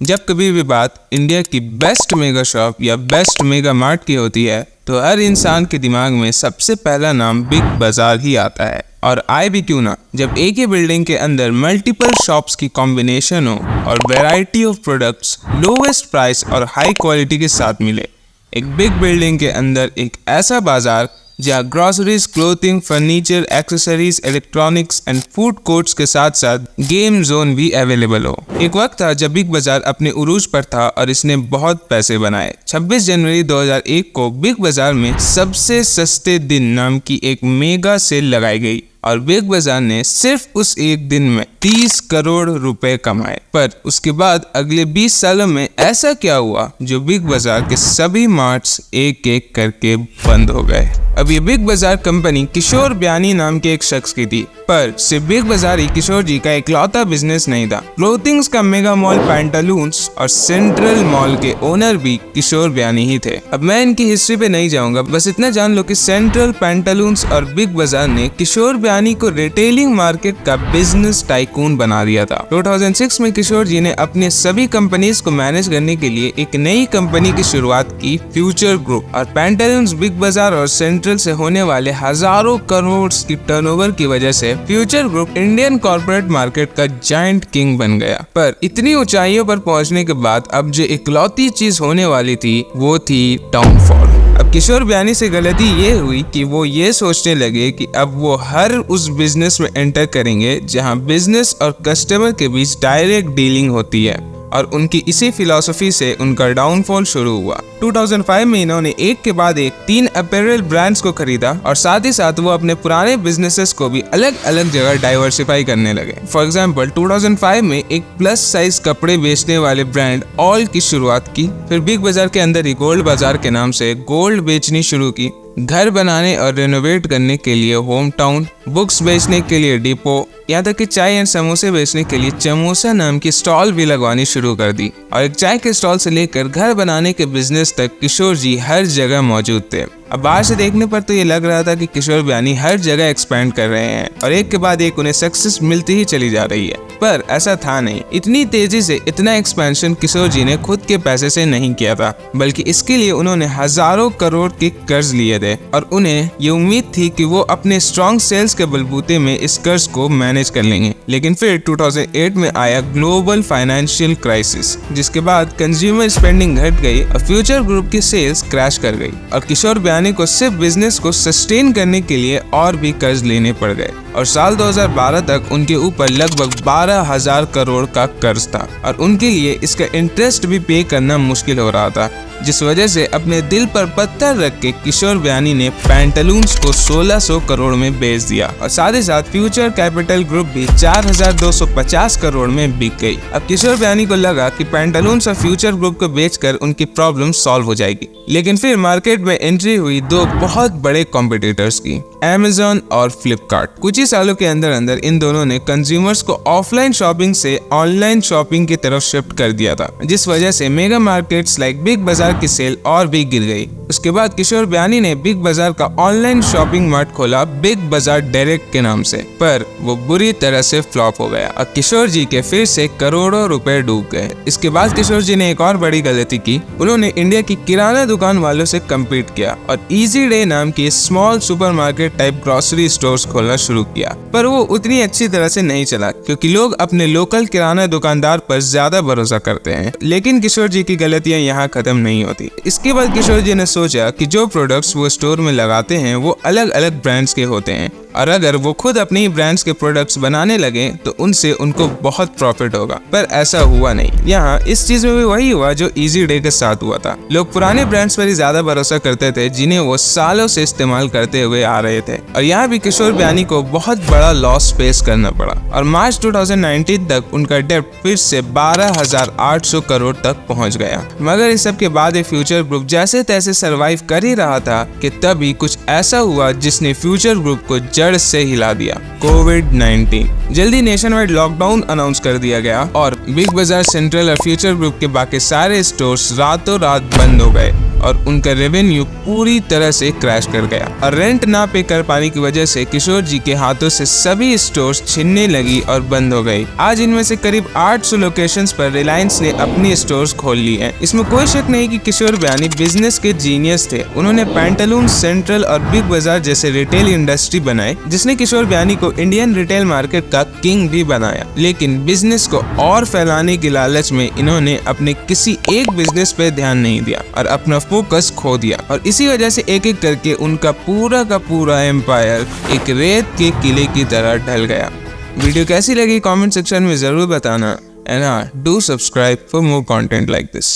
जब कभी भी बात इंडिया की बेस्ट मेगा शॉप या बेस्ट मेगा मार्ट की होती है तो हर इंसान के दिमाग में सबसे पहला नाम बिग बाजार ही आता है। और आए भी क्यों ना, जब एक ही बिल्डिंग के अंदर मल्टीपल शॉप्स की कॉम्बिनेशन हो और variety of products lowest price और हाई क्वालिटी के साथ मिले। एक बिग बिल्डिंग के अंदर एक ऐसा बाजार जहाँ groceries, clothing, furniture, accessories, electronics and food courts के साथ साथ गेम जोन भी अवेलेबल हो। एक वक्त था जब बिग बाजार अपने उरूज पर था और इसने बहुत पैसे बनाए। 26 जनवरी 2001 को बिग बाजार में सबसे सस्ते दिन नाम की एक मेगा सेल लगाई गई और बिग बाजार ने सिर्फ उस एक दिन में 30 करोड़ रुपए कमाए। पर उसके बाद अगले 20 सालों में ऐसा क्या हुआ जो बिग बाजार के सभी मार्ट्स एक एक करके बंद हो गए। अब ये बिग बाजार कंपनी किशोर ब्यानी नाम के एक शख्स की थी, पर सिर्फ बिग बाजार ही किशोर जी का इकलौता बिजनेस नहीं था। क्लोथिंग्स का मेगा मॉल पैंटालून्स और सेंट्रल मॉल के ओनर भी किशोर ब्यानी ही थे। अब मैं इनकी हिस्ट्री पे नहीं जाऊंगा, बस इतना जान लो कि सेंट्रल, पैंटालून्स और बिग बाजार ने किशोर ब्यानी को रिटेलिंग मार्केट का बिजनेस टाइकून बना दिया था। 2006 में किशोर जी ने अपने सभी कंपनीज को मैनेज करने के लिए एक नई कंपनी की शुरुआत की, फ्यूचर ग्रुप। और पैंटालून्स, बिग बाजार और सेंट्रल से होने वाले हजारों करोड़ की टर्नओवर की वजह से future group Indian corporate market का जायंट किंग बन गया। पर इतनी ऊंचाइयों पर पहुंचने के बाद अब जो इकलौती चीज होने वाली थी वो थी डाउनफॉल। अब किशोर ब्यानी से गलती ये हुई कि वो ये सोचने लगे कि अब वो हर उस बिजनेस में एंटर करेंगे जहां बिजनेस और कस्टमर के बीच डायरेक्ट डीलिंग होती है, और उनकी इसी फिलॉसफी से उनका डाउनफॉल शुरू हुआ। 2005 में इन्होंने एक के बाद एक 3 अपैरल ब्रांड्स को खरीदा और साथ ही साथ वो अपने पुराने बिजनेसेस को भी अलग अलग जगह डाइवर्सिफाई करने लगे। फॉर एग्जांपल 2005 में एक प्लस साइज कपड़े बेचने वाले ब्रांड ऑल की शुरुआत की। फिर बिग बाजार के अंदर ही गोल्ड बाजार के नाम से गोल्ड बेचनी शुरू की। घर बनाने और रेनोवेट करने के लिए होम टाउन, बुक्स बेचने के लिए डिपो, यहाँ तक कि चाय एंड समोसे बेचने के लिए चमोसा नाम की स्टॉल भी लगवानी शुरू कर दी। और एक चाय के स्टॉल से लेकर घर बनाने के बिजनेस तक किशोर जी हर जगह मौजूद थे। अब बाहर से देखने पर तो ये लग रहा था कि किशोर ब्यानी हर जगह एक्सपैंड कर रहे हैं और एक के बाद एक उन्हें सक्सेस मिलती ही चली जा रही है, पर ऐसा था नहीं। इतनी तेजी से इतना एक्सपेंशन किशोर जी ने खुद के पैसे से नहीं किया था, बल्कि इसके लिए उन्होंने हजारों करोड़ के कर्ज लिए थे और उन्हें ये उम्मीद थी कि वो अपने स्ट्रॉन्ग सेल्स के बलबूते में इस कर्ज को मैनेज कर लेंगे। लेकिन फिर 2008 में आया ग्लोबल फाइनेंशियल क्राइसिस, जिसके बाद कंज्यूमर स्पेंडिंग घट गई और फ्यूचर ग्रुप की सेल्स क्रैश कर गई और किशोर ब्यानी को सिर्फ बिजनेस को सस्टेन करने के लिए और भी कर्ज लेने पड़ गए। और साल 2012 तक उनके ऊपर लगभग 12,000 करोड़ का कर्ज था और उनके लिए इसका इंटरेस्ट भी पे करना मुश्किल हो रहा था, जिस वजह से अपने दिल पर पत्थर रख के किशोर ब्यानी ने पैंटालून्स को 1600 करोड़ में बेच दिया और साथ ही साथ फ्यूचर कैपिटल ग्रुप भी 4250 करोड़ में बिक गई। अब किशोर ब्यानी को लगा कि पैंटालून्स और फ्यूचर ग्रुप को बेचकर उनकी प्रॉब्लम सॉल्व हो जाएगी। लेकिन फिर मार्केट में एंट्री हुई दो बहुत बड़े कॉम्पिटिटर्स की, अमेज़न और फ्लिपकार्ट। कुछ ही सालों के अंदर अंदर इन दोनों ने कंज्यूमर्स को ऑफलाइन शॉपिंग से ऑनलाइन शॉपिंग की तरफ शिफ्ट कर दिया था, जिस वजह से मेगा मार्केट्स लाइक बिग बाजार की सेल और भी गिर गई। उसके बाद किशोर ब्यानी ने बिग बाजार का ऑनलाइन शॉपिंग मार्ट खोला बिग बाजार डायरेक्ट के नाम से, पर वो बुरी तरह से फ्लॉप हो गया और किशोर जी के फिर से करोड़ों रुपए डूब गए। इसके बाद किशोर जी ने एक और बड़ी गलती की, उन्होंने इंडिया की किराना दुकान वालों से कम्पीट किया और इजी डे नाम की small supermarket type grocery stores खोलना शुरू किया। पर वो उतनी अच्छी तरह से नहीं चला क्योंकि लोग अपने लोकल किराना दुकानदार पर ज्यादा भरोसा करते हैं। लेकिन किशोर जी की गलतियां यहाँ खत्म नहीं होती। इसके बाद किशोर जी ने सोचा कि जो प्रोडक्ट्स वो स्टोर में लगाते हैं वो अलग अलग ब्रांड्स के होते हैं और अगर वो खुद अपने ही ब्रांड्स के प्रोडक्ट्स बनाने लगे तो उनसे उनको बहुत प्रॉफिट होगा। पर ऐसा हुआ नहीं। यहाँ इस चीज में भी वही हुआ जो इजी डे के साथ हुआ था। लोग पुराने ब्रांड्स पर ही ज्यादा भरोसा करते थे जिन्हें वो सालों से इस्तेमाल करते हुए आ रहे थे और यहाँ भी किशोर ब्यानी को बहुत बड़ा लॉस फेस करना पड़ा और मार्च 2019 तक उनका डेब्ट फिर से 12,800 करोड़ तक पहुँच गया। मगर इस सब के बाद ये फ्यूचर ग्रुप जैसे तैसे सर्वाइव कर ही रहा था कि तभी कुछ ऐसा हुआ जिसने फ्यूचर ग्रुप को जड़ से हिला दिया, कोविड-19। जल्दी नेशन वाइड लॉकडाउन अनाउंस कर दिया गया और बिग बाजार, सेंट्रल और फ्यूचर ग्रुप के बाकी सारे स्टोर्स रातों रात बंद हो गए और उनका रेवेन्यू पूरी तरह से क्रैश कर गया। और रेंट ना पे कर पाने की वजह से किशोर जी के हाथों से सभी स्टोर्स छिनने लगी और बंद हो गई। आज इनमें से करीब 800 लोकेशंस पर रिलायंस ने अपनी स्टोर्स खोल ली हैं। इसमें कोई शक नहीं कि किशोर बयानी बिजनेस के जीनियस थे। उन्होंने पैंटालून, सेंट्रल और बिग बाजार जैसे रिटेल इंडस्ट्री बनाए, जिसने किशोर बयानी को इंडियन रिटेल मार्केट का किंग भी बनाया। लेकिन बिजनेस को और फैलाने की लालच में इन्होंने अपने किसी एक बिजनेस पे ध्यान नहीं दिया और अपना फोकस खो दिया, और इसी वजह से एक एक करके उनका पूरा का पूरा एम्पायर एक रेत के किले की तरह ढल गया। वीडियो कैसी लगी कमेंट सेक्शन में जरूर बताना, and do subscribe for more content like this.